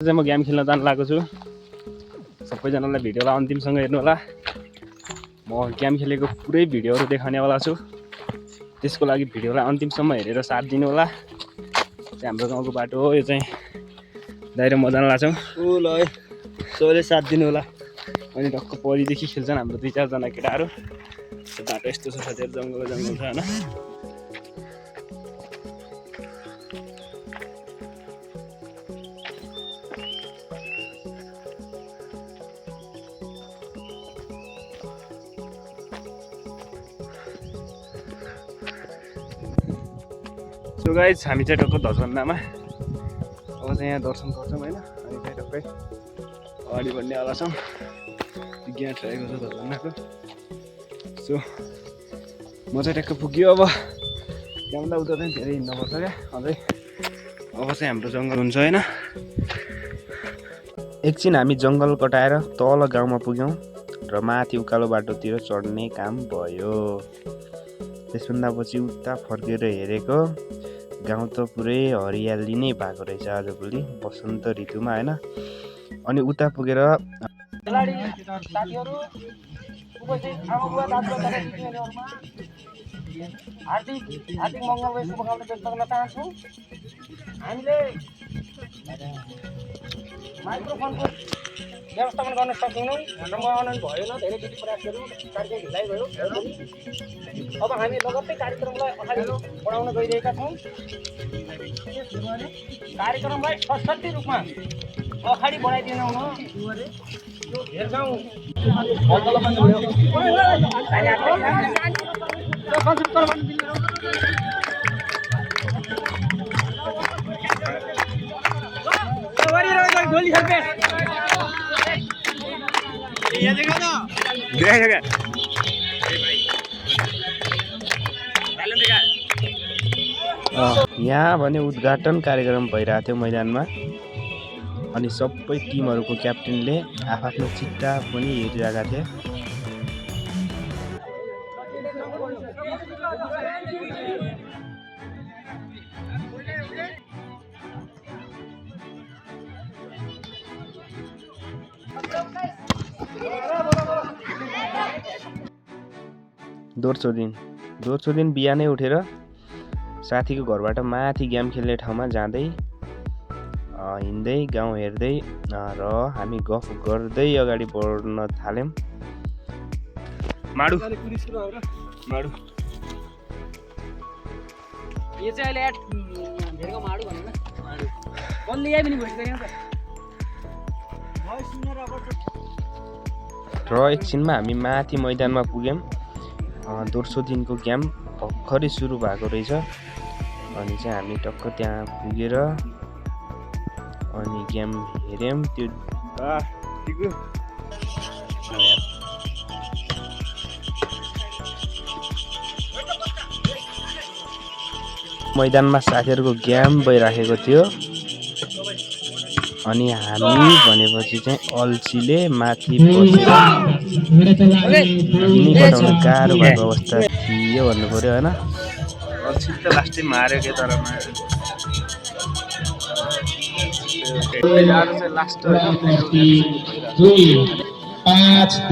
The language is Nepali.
चाहिँ म गेम खेल्न जान लागेको छु। सबैजनालाई भिडियोलाई अन्तिमसँग हेर्नु होला। म गेम खेलेको पुरै भिडियोहरू देखाउनेवाला छु। त्यसको लागि भिडियोलाई अन्तिमसम्म हेरेर साथ दिनु होला। हाम्रो गाउँको बाटो हो यो चाहिँ। दाइरो म जान लाग्छौँ। ल है सबैले साथ दिनु होला। अनि टक्क परिदेखि खेल्छन् हाम्रो 2-4 जना केटाहरू। बाटो यस्तो छ साथीहरू, जङ्गल छ होइन। सो गाइज हामी चाहिँ टक्क ध्वजभन्डामा अब चाहिँ यहाँ दर्शन गर्छौँ होइन। अनि चाहिँ टक्कै अगाडि बढ्नेवाला छौँ। यहाँ ट्राएको छ ध्वजभन्डाको। सो म चाहिँ टक्क पुग्यो। अब त्यहाँभन्दा उता चाहिँ धेरै हिँड्नुपर्छ क्या अझै। अब चाहिँ हाम्रो जङ्गल हुन्छ होइन। एकछिन हामी जङ्गल कटाएर तल गाउँमा पुग्यौँ र माथि उकालो बाटोतिर चढ्ने काम भयो। त्यसभन्दा पछि उता फर्केर हेरेको गाउँ त पुरै हरियाली नै भएको रहेछ आजभोलि वसन्त ऋतुमा होइन। अनि उता पुगेर हार्दिक मङ्गलमय शुभकामना व्यक्त गर्न चाहन्छु। हामीले माइक्रोफोनको व्यवस्थापन गर्न सकेनौँ, नम्बर भएन, धेरै विधि प्रयासहरू कार्यक्रम ढिलाइ भयो। अब हामी लगत्तै कार्यक्रमलाई अगाडि बढाउन गइरहेका छौँ। कार्यक्रमलाई सशक्त रूपमा अगाडि बढाइदिनु हुन हेरगाउँ यहाँ भने उद्घाटन कार्यक्रम भइरहेको थियो मैदानमा। अनि सबै टिमहरूको क्याप्टेनले आफ्नो चिट्टा पनि हेरिरहेका थिए। दोस्रो दिन बिहानै उठेर साथीको घरबाट माथि गेम खेल्ने ठाउँमा जाँदै हिँड्दै गाउँ हेर्दै र हामी गफ गर्दै अगाडि बढ्न थाल्यौँ। माडु यो चाहिँ अहिले धेरैको माडु भन्नु न। बल्ल यहाँ पनि भइसक्यो र एकछिनमा हामी माथि मैदानमा पुग्यौँ। दोस्रो दिनको गेम भर्खरै सुरु भएको रहेछ। अनि चाहिँ हामी टक्क त्यहाँ पुगेर अनि गेम हेऱ्यौँ। त्यो मैदानमा साथीहरूको गेम भइराखेको थियो। अनि हामी भनेपछि चाहिँ अल्छीले माथि बसेर कटाउन गाह्रो भएको अवस्था थियो भन्नु पऱ्यो होइन। अल्छीले त लास्टै मार्यो के तर लास्ट 5-2 Hey!